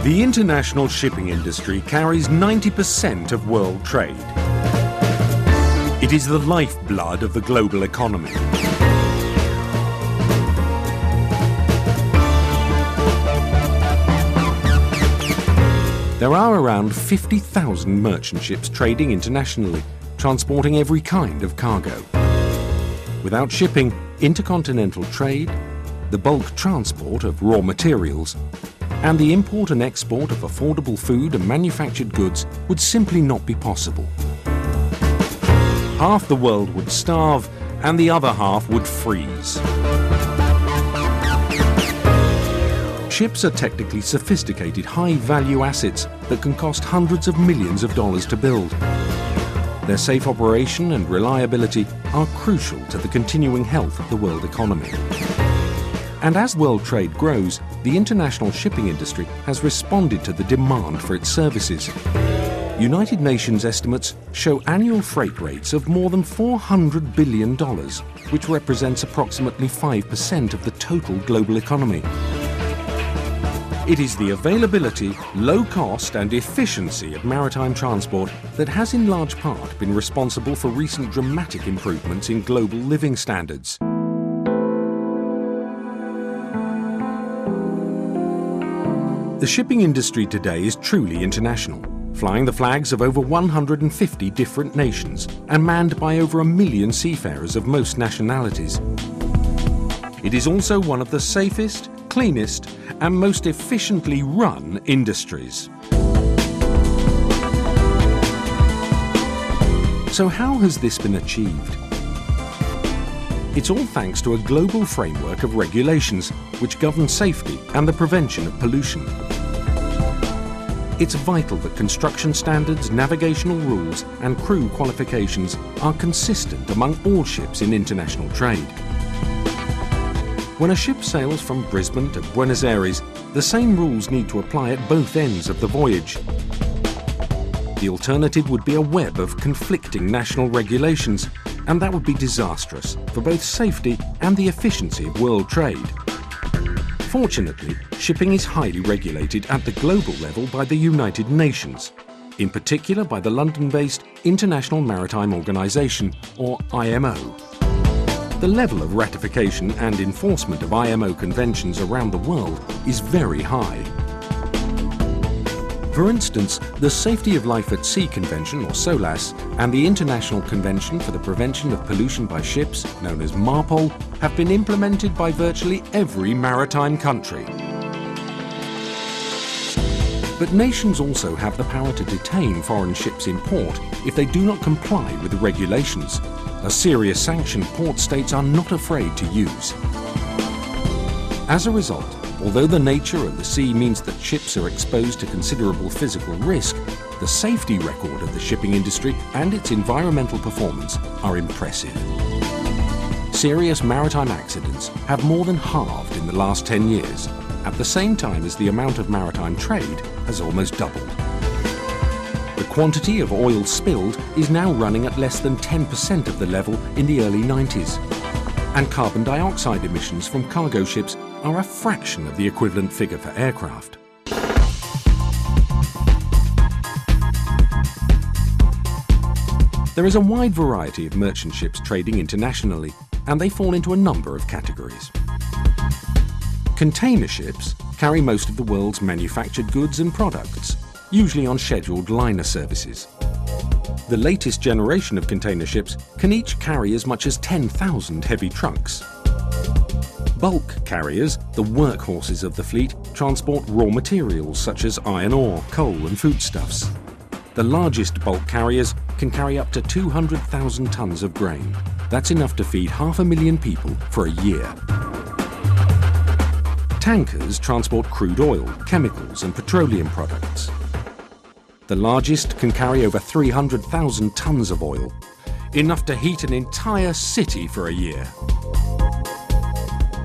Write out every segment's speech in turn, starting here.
The international shipping industry carries 90% of world trade. It is the lifeblood of the global economy. There are around 50,000 merchant ships trading internationally, transporting every kind of cargo. Without shipping, intercontinental trade, the bulk transport of raw materials, and the import and export of affordable food and manufactured goods would simply not be possible. Half the world would starve and the other half would freeze. Ships are technically sophisticated, high-value assets that can cost hundreds of millions of dollars to build. Their safe operation and reliability are crucial to the continuing health of the world economy. And as world trade grows, the international shipping industry has responded to the demand for its services. United Nations estimates show annual freight rates of more than $400 billion, which represents approximately 5% of the total global economy. It is the availability, low cost and efficiency of maritime transport that has in large part been responsible for recent dramatic improvements in global living standards. The shipping industry today is truly international, flying the flags of over 150 different nations and manned by over 1 million seafarers of most nationalities. It is also one of the safest, cleanest and most efficiently run industries. So how has this been achieved? It's all thanks to a global framework of regulations which govern safety and the prevention of pollution. It's vital that construction standards, navigational rules and crew qualifications are consistent among all ships in international trade. When a ship sails from Brisbane to Buenos Aires, the same rules need to apply at both ends of the voyage. The alternative would be a web of conflicting national regulations, and that would be disastrous for both safety and the efficiency of world trade. Fortunately, shipping is highly regulated at the global level by the United Nations, in particular by the London-based International Maritime Organization, or IMO. The level of ratification and enforcement of IMO conventions around the world is very high. For instance, the Safety of Life at Sea Convention, or SOLAS, and the International Convention for the Prevention of Pollution by Ships, known as MARPOL, have been implemented by virtually every maritime country. But nations also have the power to detain foreign ships in port if they do not comply with the regulations, a serious sanction port states are not afraid to use. As a result, although the nature of the sea means that ships are exposed to considerable physical risk, the safety record of the shipping industry and its environmental performance are impressive. Serious maritime accidents have more than halved in the last 10 years, at the same time as the amount of maritime trade has almost doubled. The quantity of oil spilled is now running at less than 10% of the level in the early 90s, and carbon dioxide emissions from cargo ships are a fraction of the equivalent figure for aircraft. There is a wide variety of merchant ships trading internationally, and they fall into a number of categories. Container ships carry most of the world's manufactured goods and products, usually on scheduled liner services. The latest generation of container ships can each carry as much as 10,000 heavy trucks. Bulk carriers, the workhorses of the fleet, transport raw materials such as iron ore, coal and foodstuffs. The largest bulk carriers can carry up to 200,000 tons of grain. That's enough to feed 500,000 people for a year. Tankers transport crude oil, chemicals and petroleum products. The largest can carry over 300,000 tons of oil, enough to heat an entire city for a year.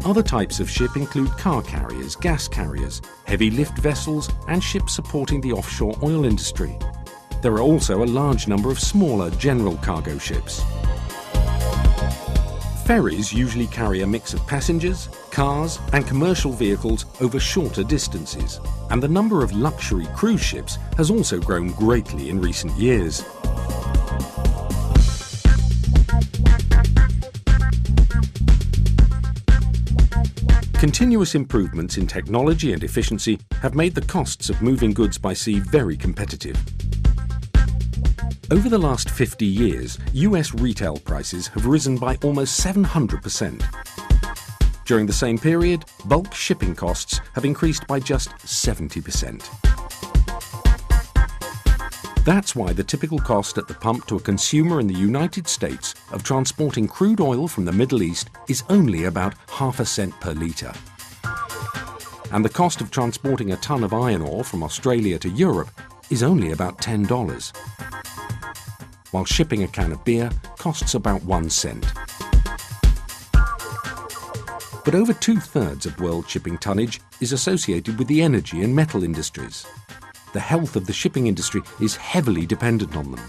Other types of ship include car carriers, gas carriers, heavy lift vessels and ships supporting the offshore oil industry. There are also a large number of smaller general cargo ships. Ferries usually carry a mix of passengers, cars and commercial vehicles over shorter distances, and the number of luxury cruise ships has also grown greatly in recent years. Continuous improvements in technology and efficiency have made the costs of moving goods by sea very competitive. Over the last 50 years, US retail prices have risen by almost 700%. During the same period, bulk shipping costs have increased by just 70%. That's why the typical cost at the pump to a consumer in the United States of transporting crude oil from the Middle East is only about ½ cent per litre. And the cost of transporting a ton of iron ore from Australia to Europe is only about $10. While shipping a can of beer costs about 1 cent. But over 2/3 of world shipping tonnage is associated with the energy and metal industries. The health of the shipping industry is heavily dependent on them.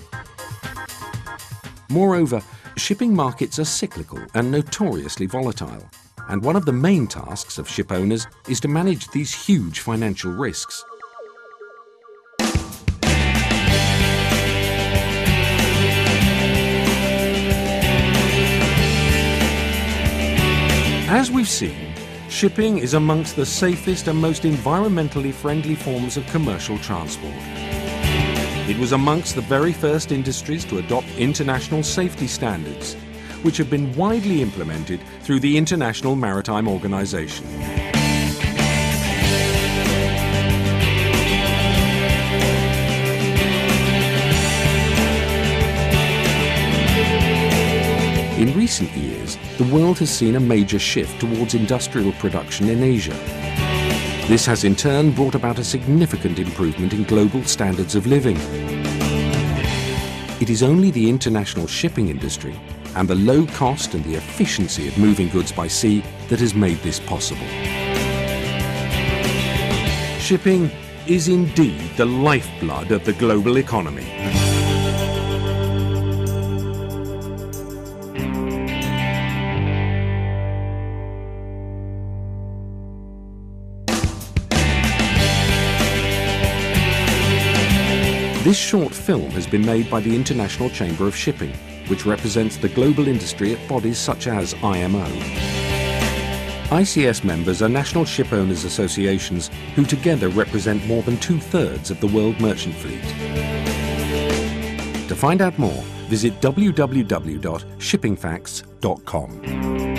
Moreover, shipping markets are cyclical and notoriously volatile, and one of the main tasks of ship owners is to manage these huge financial risks. As we've seen, shipping is amongst the safest and most environmentally friendly forms of commercial transport. It was amongst the very first industries to adopt international safety standards, which have been widely implemented through the International Maritime Organization. In recent years, the world has seen a major shift towards industrial production in Asia. This has in turn brought about a significant improvement in global standards of living. It is only the international shipping industry and the low cost and the efficiency of moving goods by sea that has made this possible. Shipping is indeed the lifeblood of the global economy. This short film has been made by the International Chamber of Shipping, which represents the global industry at bodies such as IMO. ICS members are national ship owners associations who together represent more than 2/3 of the world merchant fleet. To find out more, visit www.shippingfacts.com.